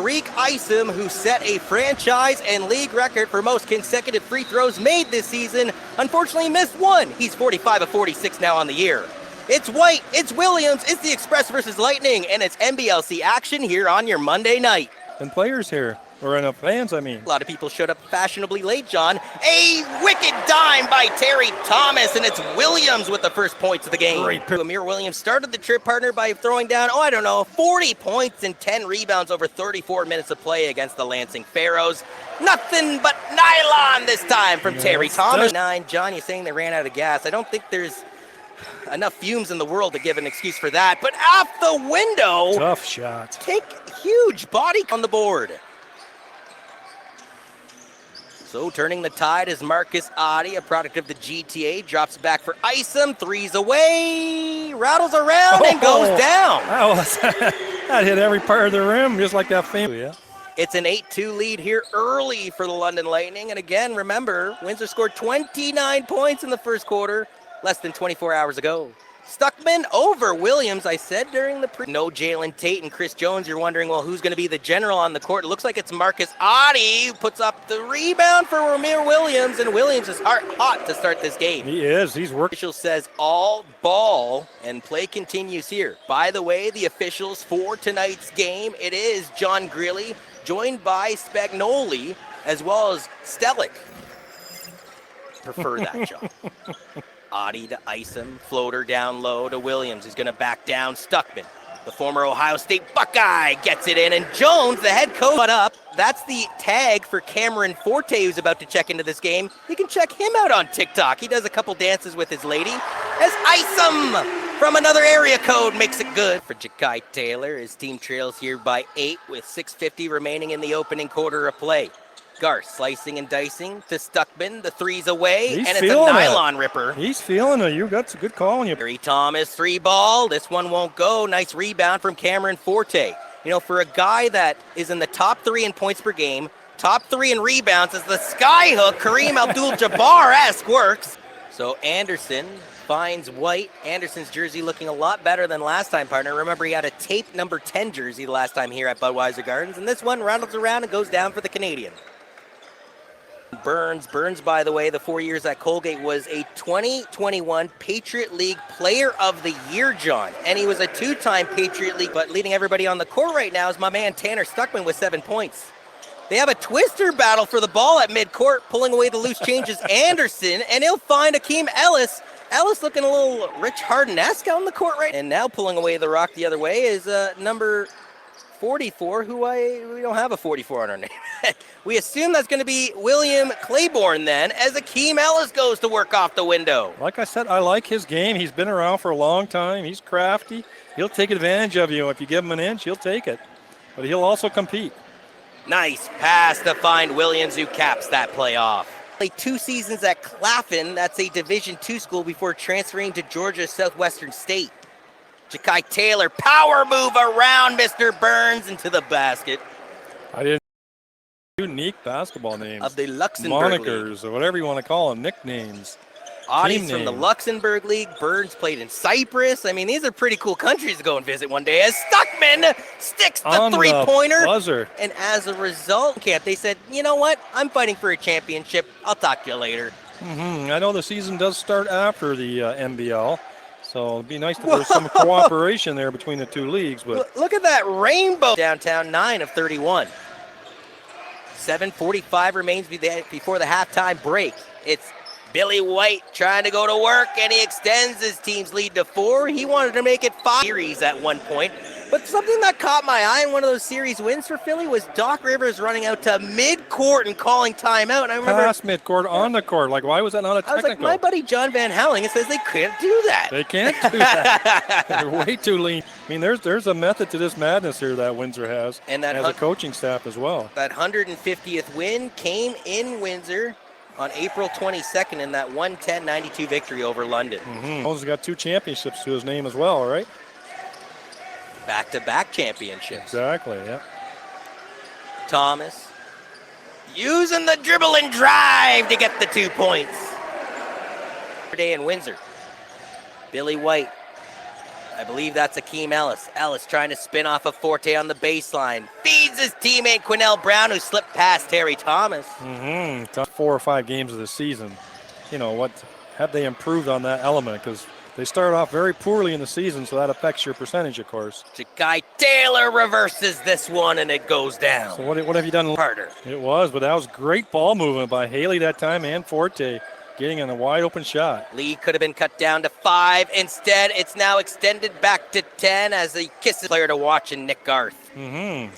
Tariq Isom, who set a franchise and league record for most consecutive free throws made this season, unfortunately missed one. He's 45 of 46 now on the year. It's White, it's Williams, it's the Express versus Lightning, and it's NBLC action here on your Monday night. And players here, or enough fans, I mean. A lot of people showed up fashionably late, John. A wicked dime by Terry Thomas, and it's Williams with the first points of the game. Great. Amir Williams started the trip, partner, by throwing down, 40 points and 10 rebounds over 34 minutes of play against the Lansing Pharaohs. Nothing but nylon this time from Terry Thomas. 9, John, you're saying they ran out of gas. I don't think there's enough fumes in the world to give an excuse for that, but off the window. Tough shot. Take huge body on the board. So turning the tide is Marcus Oddie, a product of the GTA, drops back for Isom, threes away, rattles around and goes down. That hit every part of the rim, just like that famous. Yeah. It's an 8-2 lead here early for the London Lightning. And again, remember, Windsor scored 29 points in the first quarter, less than 24 hours ago. Stuckman over Williams, I said during the no Jalen Tate and Chris Jones. You're wondering, well, who's going to be the general on the court? It looks like it's Marcus Oddie who puts up the rebound for Ramir Williams, and Williams is hot to start this game. He is. He's working. Official says all ball, and play continues here. By the way, the officials for tonight's game, it is John Greeley, joined by Spagnoli, as well as Stellick. Prefer that, John. Oddie to Isom, floater down low to Williams. He's going to back down Stuckman. The former Ohio State Buckeye gets it in, and Jones, the head coach, cut up. That's the tag for Cameron Forte, who's about to check into this game. You can check him out on TikTok. He does a couple dances with his lady. As Isom from another area code makes it good for Ja'Kai Taylor. His team trails here by 8 with 6:50 remaining in the opening quarter of play. Garth slicing and dicing to Stuckman, the threes away, and it's a nylon ripper. He's feeling it. You got a good call on you. Terry Thomas, 3-ball. This one won't go. Nice rebound from Cameron Forte. You know, for a guy that is in the top 3 in points per game, top 3 in rebounds, as the skyhook, Kareem Abdul-Jabbar-esque works. So Anderson finds White. Anderson's jersey looking a lot better than last time, partner. Remember, he had a tape number 10 jersey the last time here at Budweiser Gardens, and this one rattles around and goes down for the Canadian. Burns, by the way, the 4 years at Colgate, was a 2021 Patriot League Player of the Year, John. And he was a 2-time Patriot League, but leading everybody on the court right now is my man Tanner Stuckman with 7 points. They have a twister battle for the ball at midcourt, pulling away the loose changes Anderson, and he'll find Akeem Ellis. Ellis looking a little Rich Harden-esque on the court right. And now pulling away the rock the other way is number 44, we don't have a 44 on our name. We assume that's going to be William Claiborne then, as Akeem Ellis goes to work off the window. Like I said, I like his game. He's been around for a long time. He's crafty. He'll take advantage of you. If you give him an inch, he'll take it. But he'll also compete. Nice pass to find Williams, who caps that play off. Played 2 seasons at Claflin. That's a Division II school before transferring to Georgia Southwestern State. Ja'Kai Taylor, power move around Mr. Burns into the basket. I didn't. Unique basketball names. Of the Luxembourg Monikers, League. or whatever you want to call them, nicknames. Audie's from the Luxembourg League. Burns played in Cyprus. I mean, these are pretty cool countries to go and visit one day. As Stuckman sticks the three-pointer. And as a result, they said, you know what? I'm fighting for a championship. I'll talk to you later. I know the season does start after the NBL. So it'd be nice to have some cooperation there between the 2 leagues. But look at that rainbow. Downtown, 9 of 31. 7:45 remains before the halftime break. It's Billy White trying to go to work, and he extends his team's lead to 4. He wanted to make it 5 series at one point. But something that caught my eye in one of those series wins for Philly was Doc Rivers running out to midcourt and calling timeout. And I remember past midcourt, on the court. Like, why was that not a technical? I was like, my buddy John Van Howling, it says they can't do that. They can't do that. They're way too lean. I mean, there's a method to this madness here that Windsor has, and that has a coaching staff as well. That 150th win came in Windsor on April 22nd in that 110-92 victory over London. He's got 2 championships to his name as well, right? Back-to-back championships. Exactly, yeah. Thomas using the dribble and drive to get the 2 points. Day in Windsor. Billy White. I believe that's Akeem Ellis. Ellis trying to spin off of Forte on the baseline. Feeds Leads his teammate Quinnell Brown, who slipped past Terry Thomas. Top 4 or 5 games of the season. You know, what have they improved on that element? Because they started off very poorly in the season, so that affects your percentage, of course. Guy Taylor reverses this one, and it goes down. So what have you done? Harder. It was, but that was great ball movement by Haley that time and Forte, getting in a wide open shot. Lead could have been cut down to 5. Instead, it's now extended back to 10 as he kisses player to watch in Nick Garth.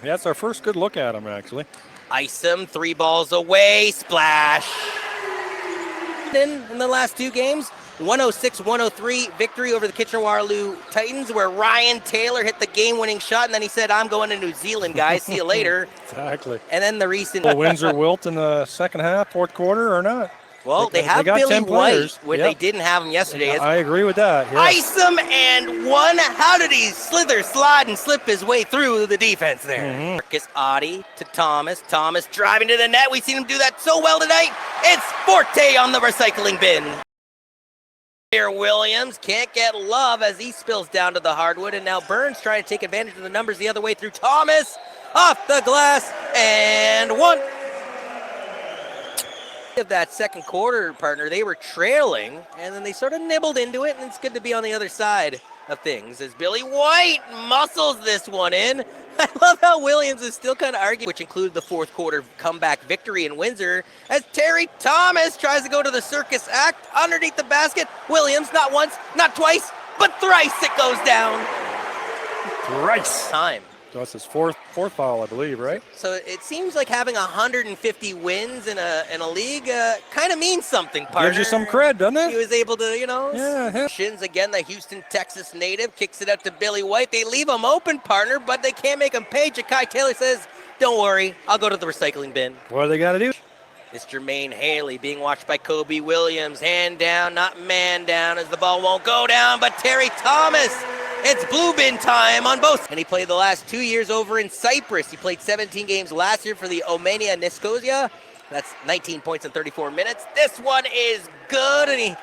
That's our first good look at him, actually. Isom, 3 balls away, splash. In the last 2 games, 106-103 victory over the Kitchener-Waterloo Titans, where Ryan Taylor hit the game-winning shot, and then he said, "I'm going to New Zealand, guys. See you later." Exactly. And then the recent... Will Windsor wilt in the second half, fourth quarter, or not? Well, they have got Billy 10 players. White, when they didn't have him yesterday. I agree with that. Yes. Isom and 1. How did he slither, slide, and slip his way through the defense there? Marcus Oddie to Thomas. Thomas driving to the net. We've seen him do that so well tonight. It's Forte on the recycling bin. Williams can't get love as he spills down to the hardwood, and now Burns trying to take advantage of the numbers the other way through Thomas. Off the glass, and 1. Of that second quarter, partner, they were trailing, and then they sort of nibbled into it, and it's good to be on the other side of things as Billy White muscles this one in. I love how Williams is still kind of arguing, which included the fourth quarter comeback victory in Windsor, as Terry Thomas tries to go to the circus act underneath the basket. Williams, not once, not twice, but thrice it goes down. Thrice. Time. So that's his fourth foul, I believe, right? So it seems like having 150 wins in a league kind of means something, partner. Gives you some cred, doesn't it? He was able to, Yeah. Shins again, the Houston, Texas native, kicks it out to Billy White. They leave him open, partner, but they can't make him pay. Ja'Kai Taylor says, "Don't worry, I'll go to the recycling bin." What do they got to do? It's Jermaine Haley being watched by Kobe Williams. Hand down, not man down, as the ball won't go down, but Terry Thomas. It's blue bin time on both. And he played the last 2 years over in Cyprus. He played 17 games last year for the Omania Niskosia. That's 19 points in 34 minutes. This one is good, and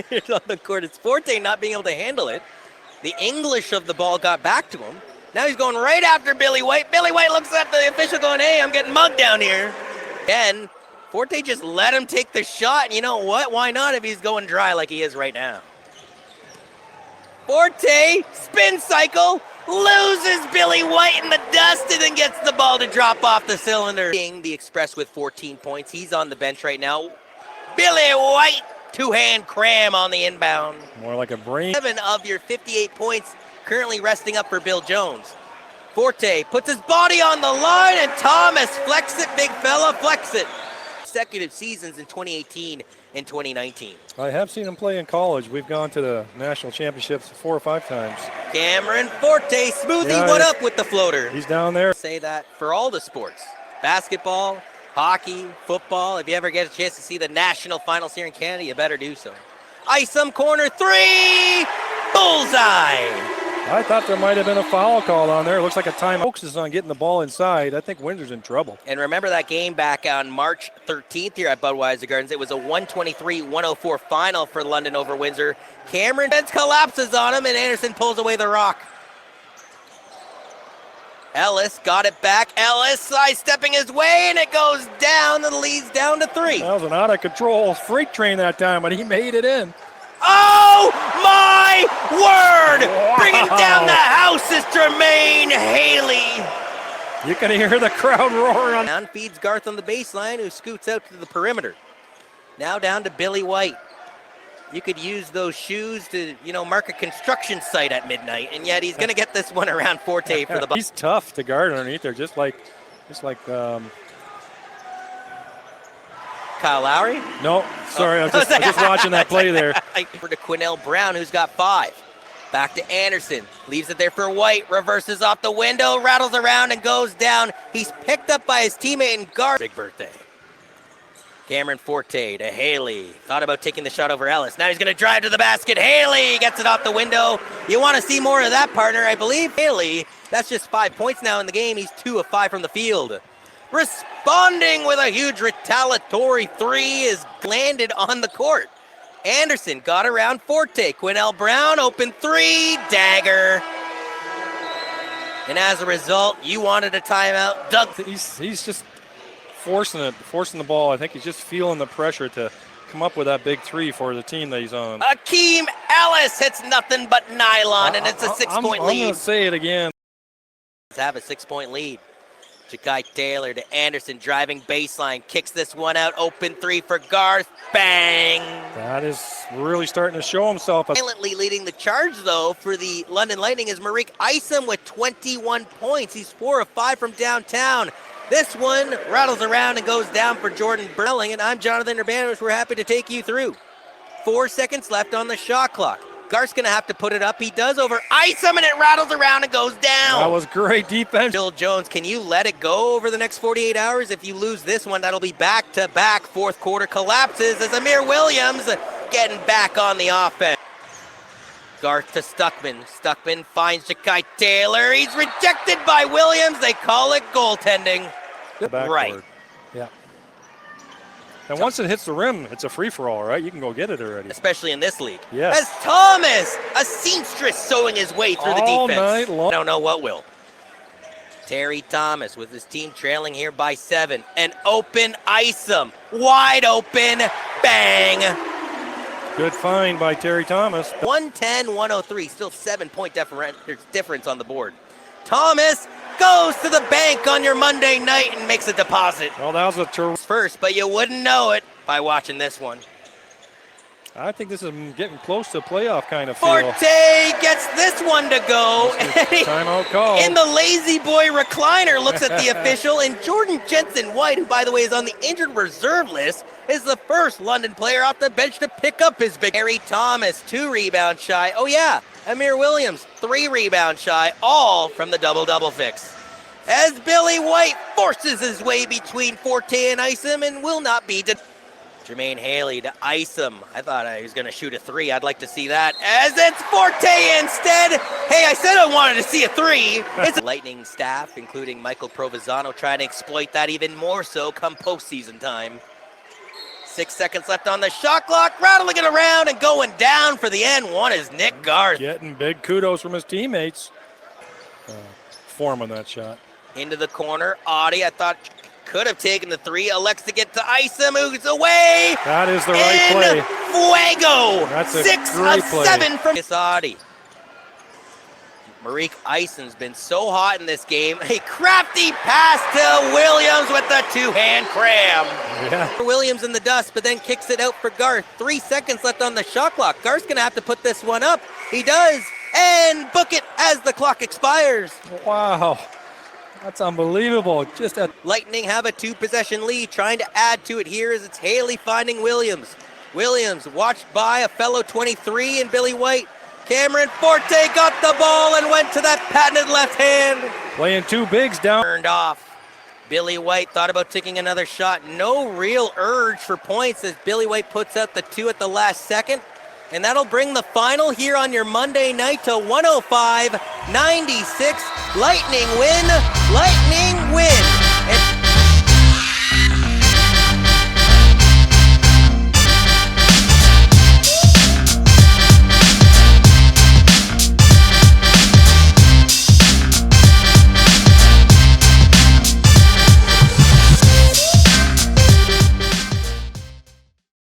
he's on the court. It's Forte not being able to handle it. The English of the ball got back to him. Now he's going right after Billy White. Billy White looks at the official going, "Hey, I'm getting mugged down here." And Forte just let him take the shot. And you know what? Why not if he's going dry like he is right now? Forte, spin cycle, loses Billy White in the dust, and then gets the ball to drop off the cylinder. The Express with 14 points. He's on the bench right now. Billy White, 2-hand cram on the inbound. More like a brain. 7 of your 58 points currently resting up for Bill Jones. Forte puts his body on the line, and Thomas flex it, big fella, flex it. Consecutive seasons in 2018 and 2019. I have seen him play in college. We've gone to the national championships 4 or 5 times. Cameron Forte, Smoothie, what up with the floater? He's down there. Say that for all the sports. Basketball, hockey, football. If you ever get a chance to see the national finals here in Canada, you better do so. Isom corner 3, bullseye. I thought there might have been a foul call on there. It looks like a time focuses on getting the ball inside. I think Windsor's in trouble. And remember that game back on March 13th here at Budweiser Gardens. It was a 123-104 final for London over Windsor. Cameron Benz collapses on him, and Anderson pulls away the rock. Ellis got it back. Ellis sidestepping his way, and it goes down and leads down to 3. That was an out-of-control freight train that time, but he made it in. Oh, my word! Wow. Bringing down the house is Jermaine Haley. You can hear the crowd roaring. Down feeds Garth on the baseline, who scoots out to the perimeter. Now down to Billy White. You could use those shoes to, mark a construction site at midnight, and yet he's going to get this one around Forte for the ball. He's tough to guard underneath there, just like Kyle Lowry? No, sorry, I was just watching that play there. For to Quinnell Brown, who's got 5. Back to Anderson, leaves it there for White, reverses off the window, rattles around and goes down. He's picked up by his teammate and guard. Big birthday. Cameron Forte to Haley. Thought about taking the shot over Ellis. Now he's going to drive to the basket. Haley gets it off the window. You want to see more of that, partner, I believe. Haley, that's just 5 points now in the game. He's 2 of 5 from the field. Responding with a huge retaliatory 3 is landed on the court. Anderson got around Forte. Quinnell Brown, open 3, dagger. And as a result, you wanted a timeout. Doug. He's just forcing the ball. I think he's just feeling the pressure to come up with that big three for the team that he's on. Akeem Ellis hits nothing but nylon, and it's a 6-point lead. I'm going to say it again. Let's have a 6-point lead. Jakai Taylor to Anderson, driving baseline, kicks this one out, open three for Garth, bang! That is really starting to show himself. Silently leading the charge, though, for the London Lightning is Marique Isom with 21 points. He's 4 of 5 from downtown. This one rattles around and goes down for Jordan Burling, and I'm Jonathan Urbanovich. We're happy to take you through. 4 seconds left on the shot clock. Garth's going to have to put it up. He does over Isom, and it rattles around and goes down. That was great defense. Bill Jones, can you let it go over the next 48 hours? If you lose this one, that'll be back-to-back fourth quarter collapses as Amir Williams getting back on the offense. Garth to Stuckman. Stuckman finds Jakai Taylor. He's rejected by Williams. They call it goaltending. Right. Yeah. And once it hits the rim, it's a free-for-all, right? You can go get it already. Especially in this league. Yes. As Thomas, a seamstress sewing his way through the defense. All night long. I don't know what will. Terry Thomas with his team trailing here by 7. An open Isom. Wide open. Bang. Good find by Terry Thomas. 110-103. Still 7-point difference on the board. Thomas goes to the bank on your Monday night and makes a deposit. Well, that was a first, but you wouldn't know it by watching this one. I think this is getting close to a playoff kind of feel. Forte gets this one to go. Timeout call. In the lazy boy recliner, looks at the official, and Jordan Jensen-White, who by the way is on the injured reserve list, is the first London player off the bench to pick up his big. Harry Thomas, 2 rebounds shy. Oh yeah, Amir Williams, 3 rebounds shy, all from the double-double fix. As Billy White forces his way between Forte and Isom and will not be Jermaine Haley to Isom. I thought he was going to shoot a 3. I'd like to see that. As it's Forte instead. Hey, I said I wanted to see a 3. It's Lightning staff, including Michael Provenzano, trying to exploit that even more so come postseason time. 6 seconds left on the shot clock. Rattling it around and going down for the end. One is Nick Garth. Getting big kudos from his teammates. Form on that shot. Into the corner. Audie, I thought could have taken the 3. Elects to get to Isom, who's away. That is the right play. Fuego. That's a 6 great of play. 7 from Audie. Marique Isom's been so hot in this game. A crafty pass to Williams with the 2-hand cram. Yeah. Williams in the dust, but then kicks it out for Garth. 3 seconds left on the shot clock. Garth's going to have to put this one up. He does. And book it as the clock expires. Wow. That's unbelievable. Just a Lightning have a 2-possession lead. Trying to add to it here as it's Haley finding Williams. Williams watched by a fellow 23 and Billy White. Cameron Forte got the ball and went to that patented left hand. playing 2 bigs down. Turned off. Billy White thought about taking another shot. No real urge for points as Billy White puts out the 2 at the last second. And that'll bring the final here on your Monday night to 105-96. Lightning win. Lightning win.